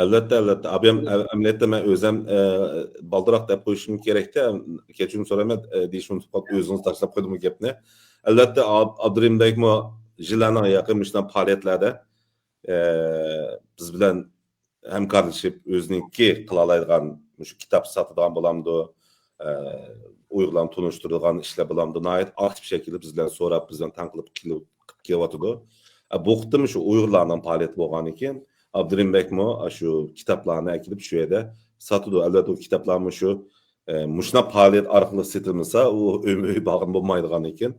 Albatta. Abim amaliyotda men o'zim baldiroq deb qo'yishim kerakda. Kechirim so'rayman, deyishim qolib o'zingiz tashlab qo'ydim bu gapni. Albatta Abdurimdagmi yıllarına yakın işte faaliyetlerde biz bilen hemkarlaşıp özününki kılalaydıgan şu kitap satıdan bulamdı, uygulan tunuşturulgan işle bulamdı. Nayet aktif şekilde bizden sonra bizden tanqılıp keliyatıdı. Bu kıtım şu uygulanan faaliyet bolgan eken, Abdurimbek mo şu kitaplarını ekilip şu yerde satıdı. Elbette o kitaplarını şu muşna faaliyet arkalı setilmese o ömrü bağın bulmaydıgan eken.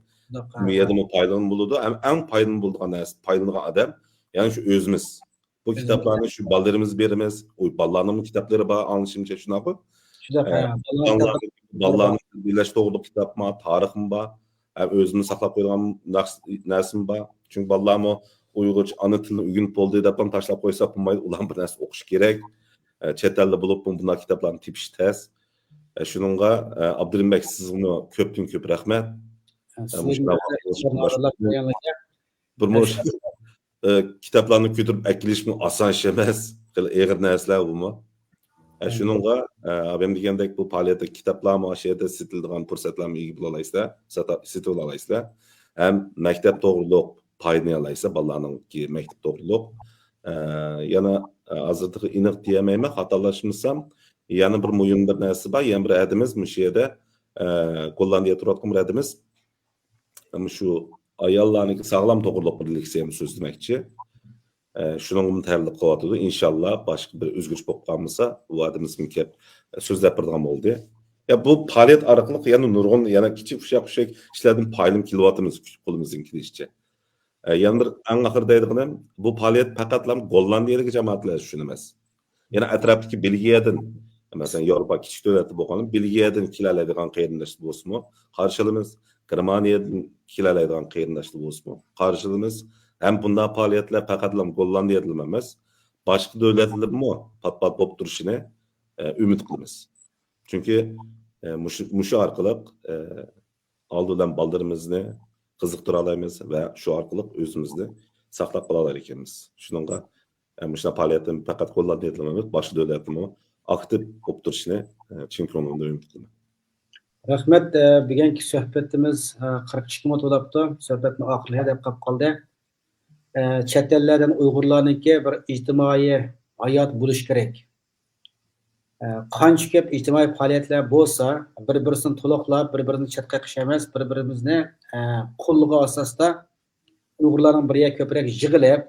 Miyada mı paylanın buludu. En paylanın bulduğun paylanılan adam yani şu özümüz. Bu kitaplarını şu ballarımız berimiz, o ballarının kitapları bağ anlaşımca şuna yapıp ballarını birleş doğruluk kitap mı, tarih mi bağ, özünü saklap koyduğun nersin bağ. Çünkü ballarım o Uygurca ana tilini ügünüp olduğu depan taşlap koysa bulmaydı. Ulan bir nersi okuş gerek. Chet elde bulup bunlar kitaplarını tipiş tez. Şununla Abdurimbek siz bunu köptün köp rahmet. Burmuş kitaplarını götürüp ekiliş mi asan şeymez. Eğer nersler bu mu? Şununla ben degендek bu faaliyette kitaplar mı aşağıda setildiğin fırsatlarla ilgili olaysa, setil olaysa hem mektep doğruluk payını alaysa ballarının ki mektep doğruluk yana azırdığı inik diyemeyme hatalaşmışsam yana bir muyum bir nersi var yana bir edimiz müşiyede Gollandiya turatkum edimiz ama şu ayallarını sağlam doğruluk birlikte söz demekçi. Şunun təyərli qovatıdı. İnşallah başqa bir özgürlük bolğanmasa bu adımız mümkün sözləp birdiğim oldu. Ya bu faaliyet arqılıq yani nurgun yana kiçik uşaq işlerden payılım kilovatımız qolumuzun kilişçe. Yani bir en ahır deydiğim bu faaliyet faqatlam Gollandiyadagi cemaatlar üçün emas. Yani etrafdaki Belgiyadın mesela Avrupa kiçik dövleti bolğan Belgiyadın kilalaydigan qeyrindaşlık bolsunmu? Qarşılığımız Germaniyadan kilalaydigan qeyrindaşlık bolsunmu? Qarşılığımız hem bundan faaliyetler faqatlam Gollandiya edilmemiz, başka devletler mi pat-pat bop duruşunu ümit kılımız. Çünkü muşu arkalık aldılan baldırımızını kızıktıra alayımız ve şu arkalık özümüzde saklap kalalar ekimiz. Şununla muşuna faaliyetin fakat Gollandiya edilmemiz, başka devletler mi aktif bop duruşunu çünkü onun da ümit kılımız. Rahmet, bugünkü söhbetimiz 42 minut olaptı. Söhbetin ahirine de qap kaldı. Chet ellerden Uygurlarnınki bir ictimai hayat buluş gerek. Qancha ko'p ijtimoiy faoliyatlar bo'lsa, bir-birini to'liqlab, bir-birini chetga qish emas, bir-birimizni qo'llugi asosida Uyg'urlarning biriga ko'proq yig'ilib,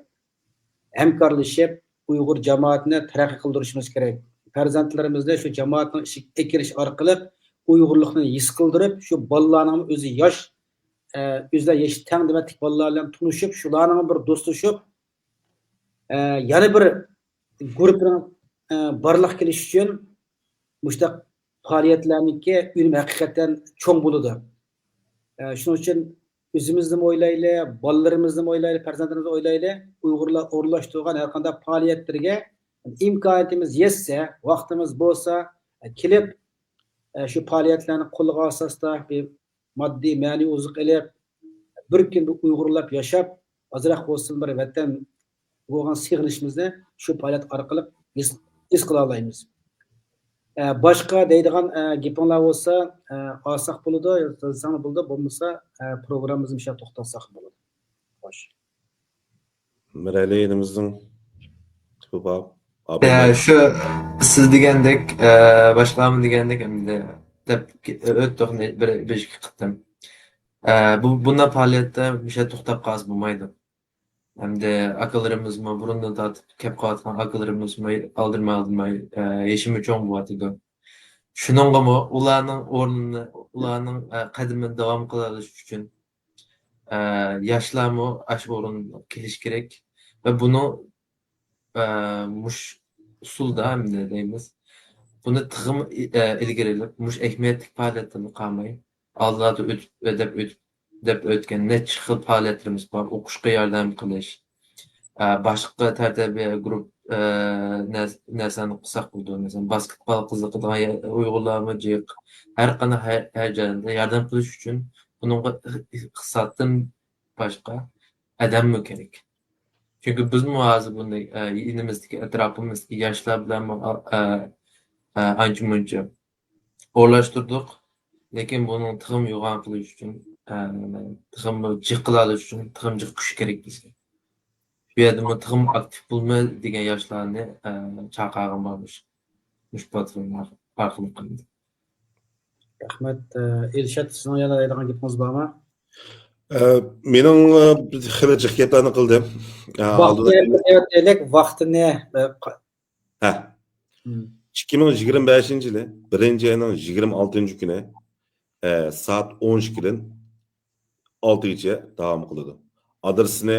hamkorlashib, Uyg'ur jamoatini taraqqiy qildirishimiz kerak. Farzandlarimizni shu jamoatning ishiga kirish orqali Uyg'urlikni his qildirib, shu bolalarning o'zi yosh o'zlar yosh tang dematlik bolalar bilan tunishib, shularning bir do'stlashib, yana bir guruhning barliq kelish uchun mushtaq faoliyatlarniki ilm haqiqatan cho'ng bo'ladi. Shuning uchun o'zimizni o'ylayli, bolalarimizni o'ylayli, farzandlarimizni o'ylayli, Uyg'urlar o'rlashtirgan har qanday faoliyatlarga imkoniyatimiz yetsa, vaqtimiz bo'lsa, kelib shu faoliyatlarni qo'lga asosda bir moddiy, ma'naviy oziq ilib, bir kun Uyg'urlab yashab, ozroq bo'lsin bir vatan bo'lgan sig'inishimizni shu faoliyat orqali his qila olamiz. Boshqa deydigan gapinglar bo'lsa, olsak bo'ladi, yozsang bo'ladi, bo'lmasa programmamizni shu to'xtatsak bo'ladi. Xo'sh. Miraliyimizin tuba Şu siz degandek, boshqami degandek endi deb o'tdik bir ikki qittim. Bundan faoliyatda o'sha to'xtab qolsa bo'lmaydi. Hamda akalarımızmı burundan tatip kep qalatgan akalarımızmı aldırmay yeşimi çoğun bo'yatidi. Shuningami ularning o'rnini, ularning qadamini davom qilirish uchun yoshlarmi ash o'ringa kelish kerak va buni mush usulda hamda deymiz. Buni tig'im ilgarilab, mush ahamiyatli faoliyatlarni qolmay, oldlarda deb o'tgan necha xil faoliyatlarimiz bor. O'qishga yordam qilish, boshqa tarbiya guruh narsani qilsak bo'ladi. Masalan, basketbol qiziqadigan Uyg'urlarmi jiq, har qanday joyda yordam qilish uchun bunga iqtisoddan boshqa odammi kerak. Chunki biz hozir bunday inimizdagi atrofimizdagi yoshlar bilan ancha-muncha o'rlashtirdik, lekin buni tig'im yo'g'on qilish uchun Tıxım jiqilali üçün tıxım jiq kuch kerak bizga. Bu yerda tıxım aktiv bo'lma degan yoshlarni chaqirg'im bormish. Mush platformalar orqali qildi. Rahmat. Elshad, sizning yana aytadigan gapingiz bormi? Mening xili jiq gaplarni qildim. Vaqtini ha 2025 yili 1-ayning 26-kuni soat 12dan 6gacha davom qiladi. Adresini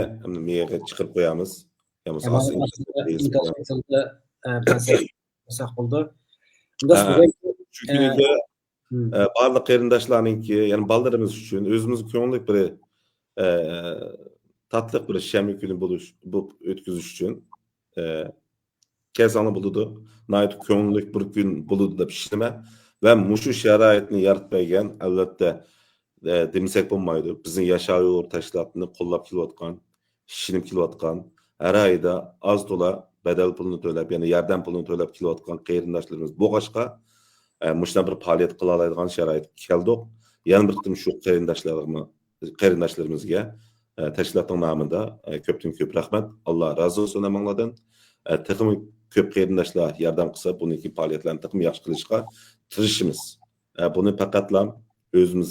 mega chiqarib qo'yamiz. Shu kuniga barliq qarindoshlarningki, ya'ni bolalarimiz uchun, o'zimiz ko'ngillik bir tatliq bir shamli kuni bo'lish, bu o'tkazish uchun kazanı buludu. Nayt ko'ngillik bir kun buludu deb ishlaman va mushu sharoitni yaratib bergan albatta demasak bo'lmaydi. Bizning yashash tashkilotini qo'llab kelayotgan, ishinib kelayotgan, har oyda az to'la badal pulini to'lab, ya'ni yordam pulini to'lab kelayotgan qarindoshlarimiz bo'g'ashqa mushuna bir faoliyat qila oladigan sharoit keldik. Yana bir qitim shu qarindoshlarimizga tashkilotning nomida ko'pdan ko'p rahmat. Alloh rozi bo'lsin hammalardan. Texim ko'p qarindoshlar yordam qilsa, buniki faoliyatlarni texim yaxshi qilishga tirishimiz. Buni faqatlam o'zimiz,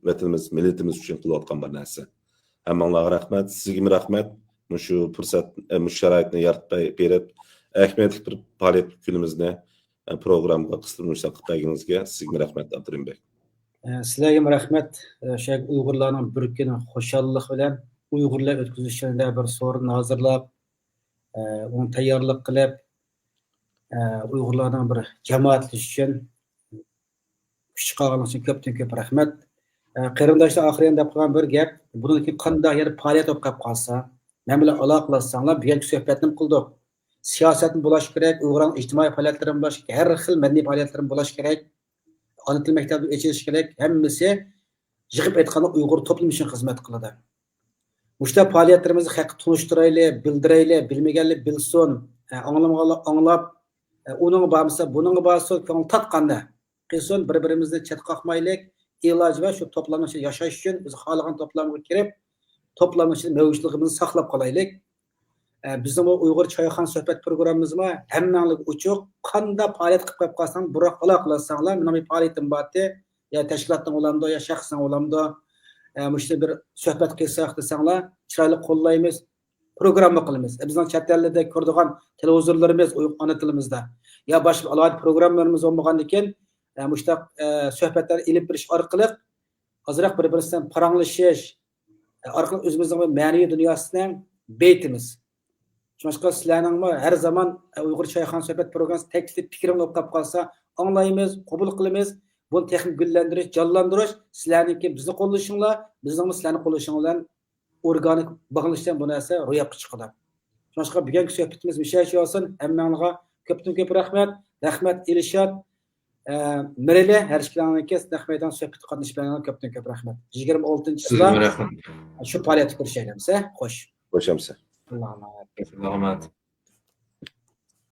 vatanimiz, millatimiz uchun qilayotgan bir narsa. Hammalarga rahmat, sizga rahmat. Shu fursat, shu sharoitni yaratib berib, ahamiyatli bir faoliyat kunimizni programga qistirmoqchilik qilganingizga sizga rahmat, Abdurimbek. Sizlarga rahmat. O'sha Uyg'urlarning bir kuni xushallik bilan Uyg'urlar o'tkazishida bir so'rin hozirlab, uni tayyorlik qilib, Uyg'urlarning bir jamoatlash uchun kuch chiqargan uchun ko'pdan ko'p rahmat. Qarindoshlar oxirida deb qo'ygan bir gap, buniki qanday yer faoliyat olib qolsa, men bilan aloqalashsanglar, bu yerga suhbatni qildik. Siyosatni bo'lash kerak, Uyg'urning ijtimoiy faoliyatlarini bo'lash kerak, har xil madaniy faoliyatlarini bo'lash kerak. Ana til maktabi ochilishi kerak. Hammasi yig'ib aytganda Uyg'ur to'plami uchun xizmat qiladi. Mushta faoliyatlarimizni haqq tunishtiraylik, bildiraylik, bilmaganlar bilsin, anglamaganlar anglab, uning bormasa, buning borsa, ko'ngil tatqanda qilsin, bir-birimizni chet qoqmaylik, iloji va shu to'plamda yashash uchun biz xohlagan to'plamga kirib, to'plamda mavjudligimizni saqlab qolaylik. Bizim o Uyghur Çayxan söhbət programımız mı? Həmmənlik uçuq, qanda faaliyyət qılıb qalsan, buraq aloqalaşsanlar, mənim bir faaliyyətim batı, ya təşkilatdan olamda, ya şəxsən olamda, müştə bir söhbət qılsaq desanlar, çiraylı qollayımız, programma qılımız. Bizdən çətlərdə gördüğün televizorlarımız ana tilimizdə, ya başqa alaylı programlarımız olmağan ekan, müştə söhbətləri elib biriş arqılıq, azraq bir-birisindən paranlaşış, arqılıq özümüzün mənavi dünyasından beytimiz. Çünki sizlərning hər zaman Uyğur Çayxan söhbət proqramı təklif fikrim olub qalsa, anlayımız, qəbul qılımız, bunu texnik güllendiriş, canlandırış, sizlərninki bizni qo'llashinglar, bizning sizlarni qo'llashinglar organik bağlanışdan bu narsa ro'yobga chiqadi. Çünki bugungi suhbatimiz mishash olsin, hammangizga ko'pdan ko'p rahmat. Rahmat Elshad, Mirali, har ikkilaringizga rahmatdan suhbat qatnashganingizga ko'pdan ko'p rahmat. 26-sida shu faoliyatga kirishamiz, xo'sh. Qo'shamiz. Rahmat.